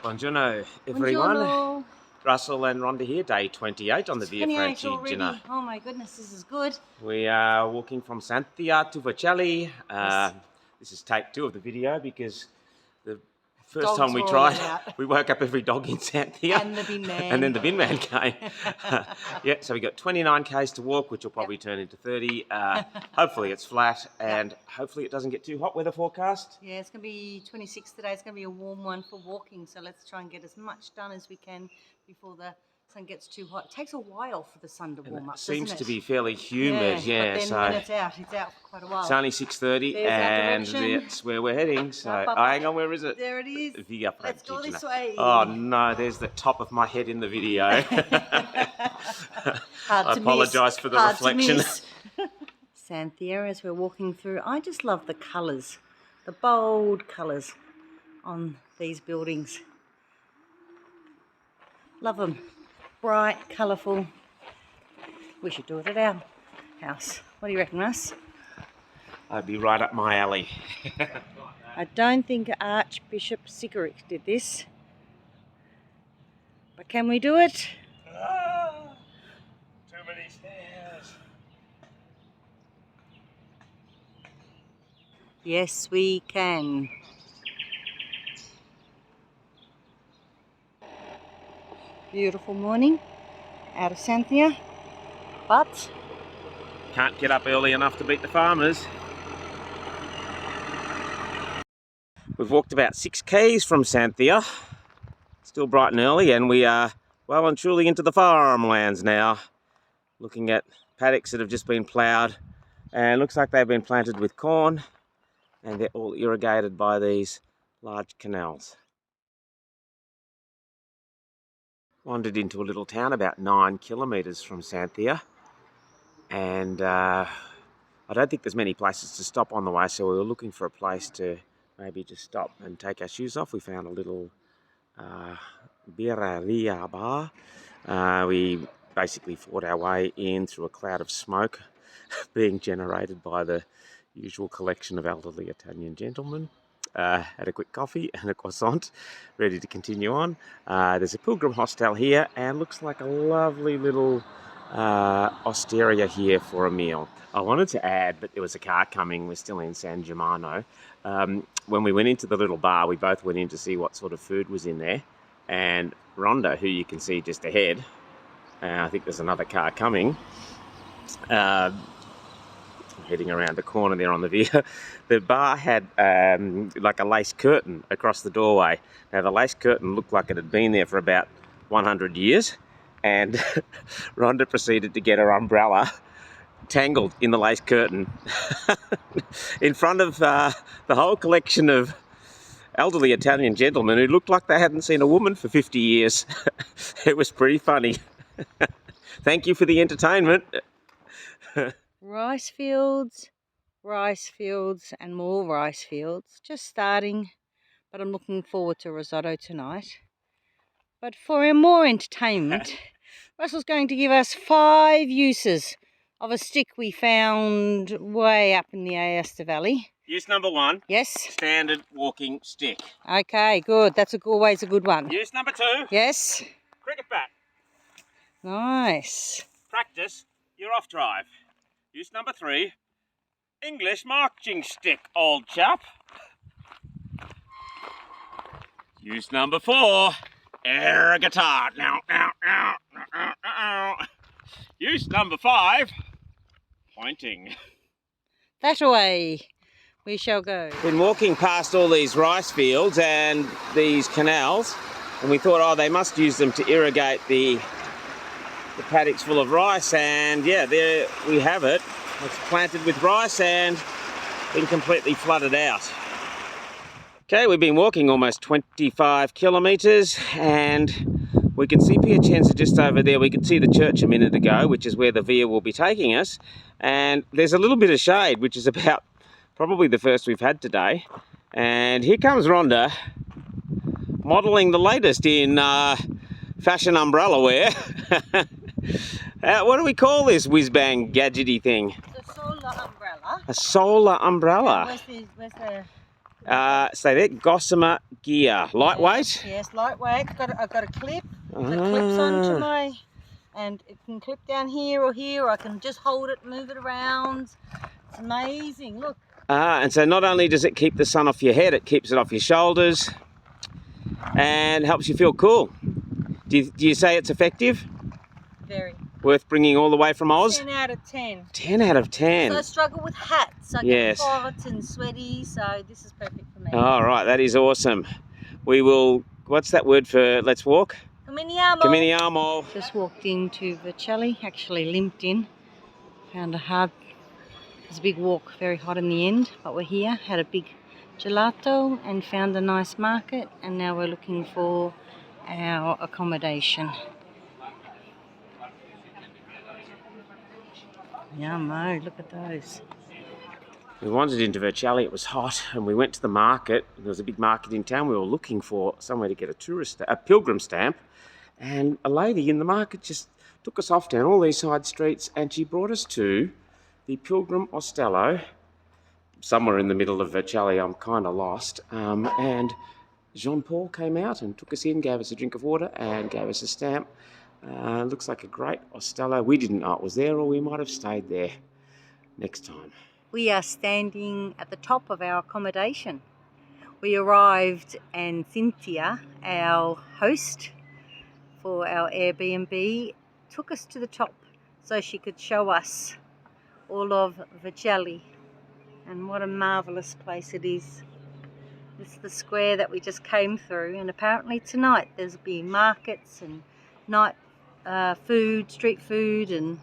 Buongiorno, everyone. Buongiorno. Russell and Rhonda here, day 28 on the Via 28 Francigena. already. Oh my goodness, this is good. We are walking from Santhia to Vercelli. Yes. This is take 2 of the video because the first Dogs time we were all tried, out. we woke up every dog in Santhia. And the bin man. And then the bin man came. Yeah, so we got 29 k's to walk, which will probably turn into 30. Hopefully it's flat and hopefully it doesn't get too hot. Weather forecast. Yeah, it's going to be 26 today. It's going to be a warm one for walking. So let's try and get as much done as we can before the sun gets too hot. It takes a while for the sun to warm up, Seems doesn't to it? be fairly humid, yeah. But then so when it's out for quite a while. it's only 6:30 and that's where we're heading. So hang on, where is it? There it is. Via Let's go Francigena. this way. Oh no, there's the top of my head in the video. I apologise for the reflection. Santhia, as we're walking through, I just love the colours, the bold colours on these buildings. Love them. Bright, colourful. We should do it at our house. What do you reckon, Russ? I'd be right up my alley. I don't think Archbishop Sigaric did this. But can we do it? Too many stairs. Yes, we can. Beautiful morning out of Santhia, but Can't get up early enough to beat the farmers. We've walked about 6 k's from Santhia, still bright and early, and we are well and truly into the farmlands now. Looking at paddocks that have just been ploughed, and looks like they've been planted with corn, and they're all irrigated by these large canals. Wandered into a little town about 9 kilometres from Santhia, and I don't think there's many places to stop on the way, so we were looking for a place to maybe just stop and take our shoes off. We found a little birreria bar. We basically fought our way in through a cloud of smoke being generated by the usual collection of elderly Italian gentlemen. Had a quick coffee and a croissant, ready to continue on. There's a pilgrim hostel here, and looks like a lovely little osteria here for a meal. I wanted to add, but there was a car coming. We're still in San Germano. When we went into the little bar, we both went in to see what sort of food was in there. And Rhonda, who you can see just ahead, I think there's another car coming, heading around the corner there on the Via. The bar had like a lace curtain across the doorway. Now the lace curtain looked like it had been there for about 100 years, and Rhonda proceeded to get her umbrella tangled in the lace curtain in front of the whole collection of elderly Italian gentlemen who looked like they hadn't seen a woman for 50 years. It was pretty funny. Thank you for the entertainment. rice fields, and more rice fields. Just starting, but I'm looking forward to risotto tonight. But for more entertainment, Russell's going to give us 5 uses of a stick we found way up in the Aosta Valley. Use number 1. Yes. Standard walking stick. Okay, good. That's always a good one. Use number 2. Yes. Cricket bat. Nice. Practice your off drive. Use number 3. English marching stick, old chap. Use number 4. Air guitar. Use number 5. Pointing. That way we shall go. Been walking past all these rice fields and these canals, and we thought, oh, they must use them to irrigate the paddocks full of rice, and yeah, there we have it. It's planted with rice and been completely flooded out. Okay, we've been walking almost 25 kilometres, and we can see Piacenza just over there. We could see the church a minute ago, which is where the Via will be taking us, and there's a little bit of shade, which is about probably the first we've had today. And here comes Rhonda, modelling the latest in fashion umbrella wear. What do we call this whiz-bang gadgety thing? It's a solar umbrella. A solar umbrella. Where's the Say that, gossamer gear. Lightweight? Yes, lightweight. I've got a clip that clips onto my, and it can clip down here, or I can just hold it, move it around. It's amazing, look. And so not only does it keep the sun off your head, it keeps it off your shoulders and helps you feel cool. Do you say it's effective? Very. Worth bringing all the way from Oz? 10 out of 10. 10 out of 10. So I struggle with hats. I get hot and sweaty, so this is perfect for me. All right, that is awesome. We will, what's that word for let's walk? Caminiamo. Caminiamo. Just walked into Vercelli, actually limped in. Found it was a big walk, very hot in the end, but we're here. Had a big gelato and found a nice market, and now we're looking for our accommodation. Yummo, look at those. We wandered into Vercelli, it was hot, and we went to the market. There was a big market in town. We were looking for somewhere to get a pilgrim stamp, and a lady in the market just took us off down all these side streets, and she brought us to the Pilgrim Ostello, somewhere in the middle of Vercelli. I'm kind of lost. And Jean-Paul came out and took us in, gave us a drink of water, and gave us a stamp. Looks like a great ostello. We didn't know it was there, or we might have stayed there next time. We are standing at the top of our accommodation. We arrived, and Santhia, our host for our Airbnb, took us to the top so she could show us all of Vercelli. And what a marvellous place it is. This is the square that we just came through, and apparently tonight there's be markets and night food, street food, and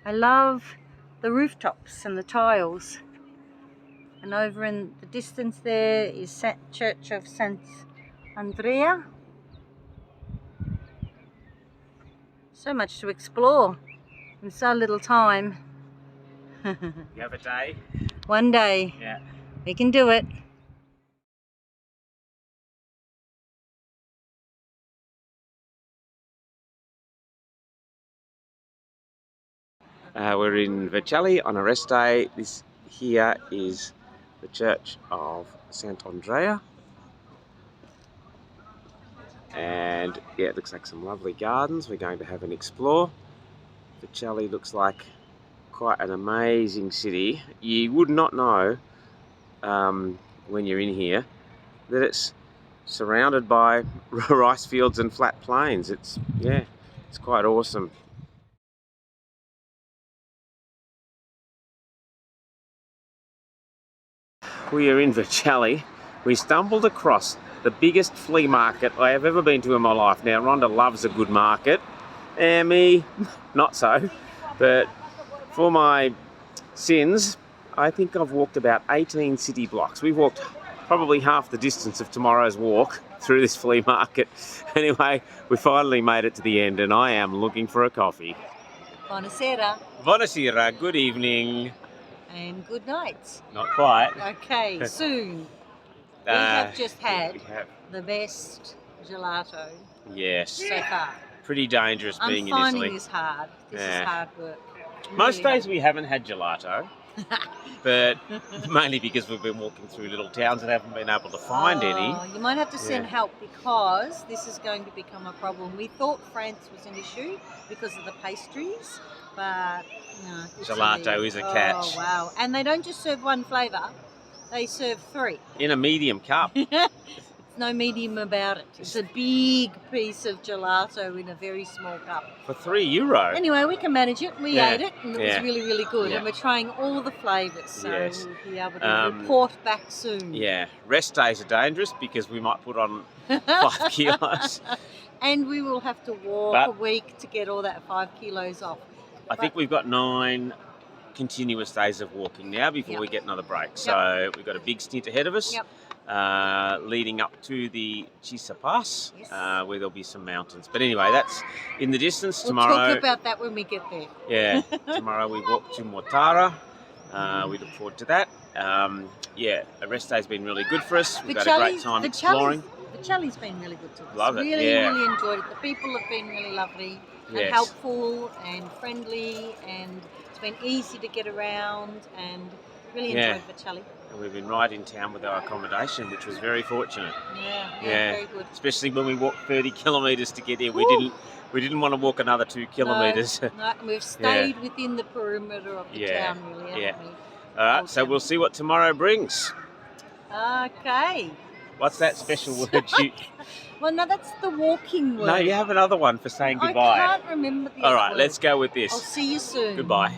I love the rooftops and the tiles. And over in the distance there is Church of Santhia. So much to explore in so little time. You have a day? One day. Yeah. We can do it. We're in Vercelli on a rest day. This here is the Church of Sant'Andrea. And yeah, it looks like some lovely gardens. We're going to have an explore. Vercelli looks like quite an amazing city. You would not know when you're in here that it's surrounded by rice fields and flat plains. It's quite awesome. We are in Vercelli. We stumbled across the biggest flea market I have ever been to in my life. Now, Rhonda loves a good market, and me, not so. But for my sins, I think I've walked about 18 city blocks. We've walked probably half the distance of tomorrow's walk through this flea market. Anyway, we finally made it to the end, and I am looking for a coffee. Buonasera. Buonasera, good evening. And good night. Not quite. Okay, soon. We have just had the best gelato so far. Pretty dangerous being in Italy. I'm finding this hard. This is hard work. Most days we haven't had gelato, but mainly because we've been walking through little towns and haven't been able to find any. You might have to send help, because this is going to become a problem. We thought France was an issue because of the pastries, but no. Gelato is a catch. Oh, wow. And they don't just serve one flavour, they serve 3. In a medium cup. No medium about it. It's a big piece of gelato in a very small cup. For €3. Anyway, we can manage it. We ate it, and it was really, really good. And we're trying all the flavours, so we'll be able to report back soon. Yeah, rest days are dangerous because we might put on 5 kilos. And we will have to walk a week to get all that 5 kilos off. I think we've got 9 continuous days of walking now before we get another break. So we've got a big stint ahead of us. Leading up to the Chisa Pass, where there'll be some mountains. But anyway, that's in the distance. Tomorrow, we'll talk about that when we get there. Yeah, tomorrow we walk to Mortara. We look forward to that. Yeah, a rest day's been really good for us. We've had a great time exploring. Vercelli's been really good to us. Love it, really enjoyed it. The people have been really lovely and helpful and friendly, and it's been easy to get around, and Really Yeah. enjoyed Vercelli. And we've been right in town with our accommodation, which was very fortunate. Yeah, Yeah. very good. Especially when we walked 30 kilometres to get here. Woo! We didn't want to walk another 2 kilometres. No, and we've stayed within the perimeter of the town, really, haven't we? All right, Old so town. we'll see what tomorrow brings. Okay. What's that special word you... Well, no, that's the walking word. No, you have another one for saying I goodbye. can't remember the All other right, word. let's go with this. I'll see you soon. Goodbye.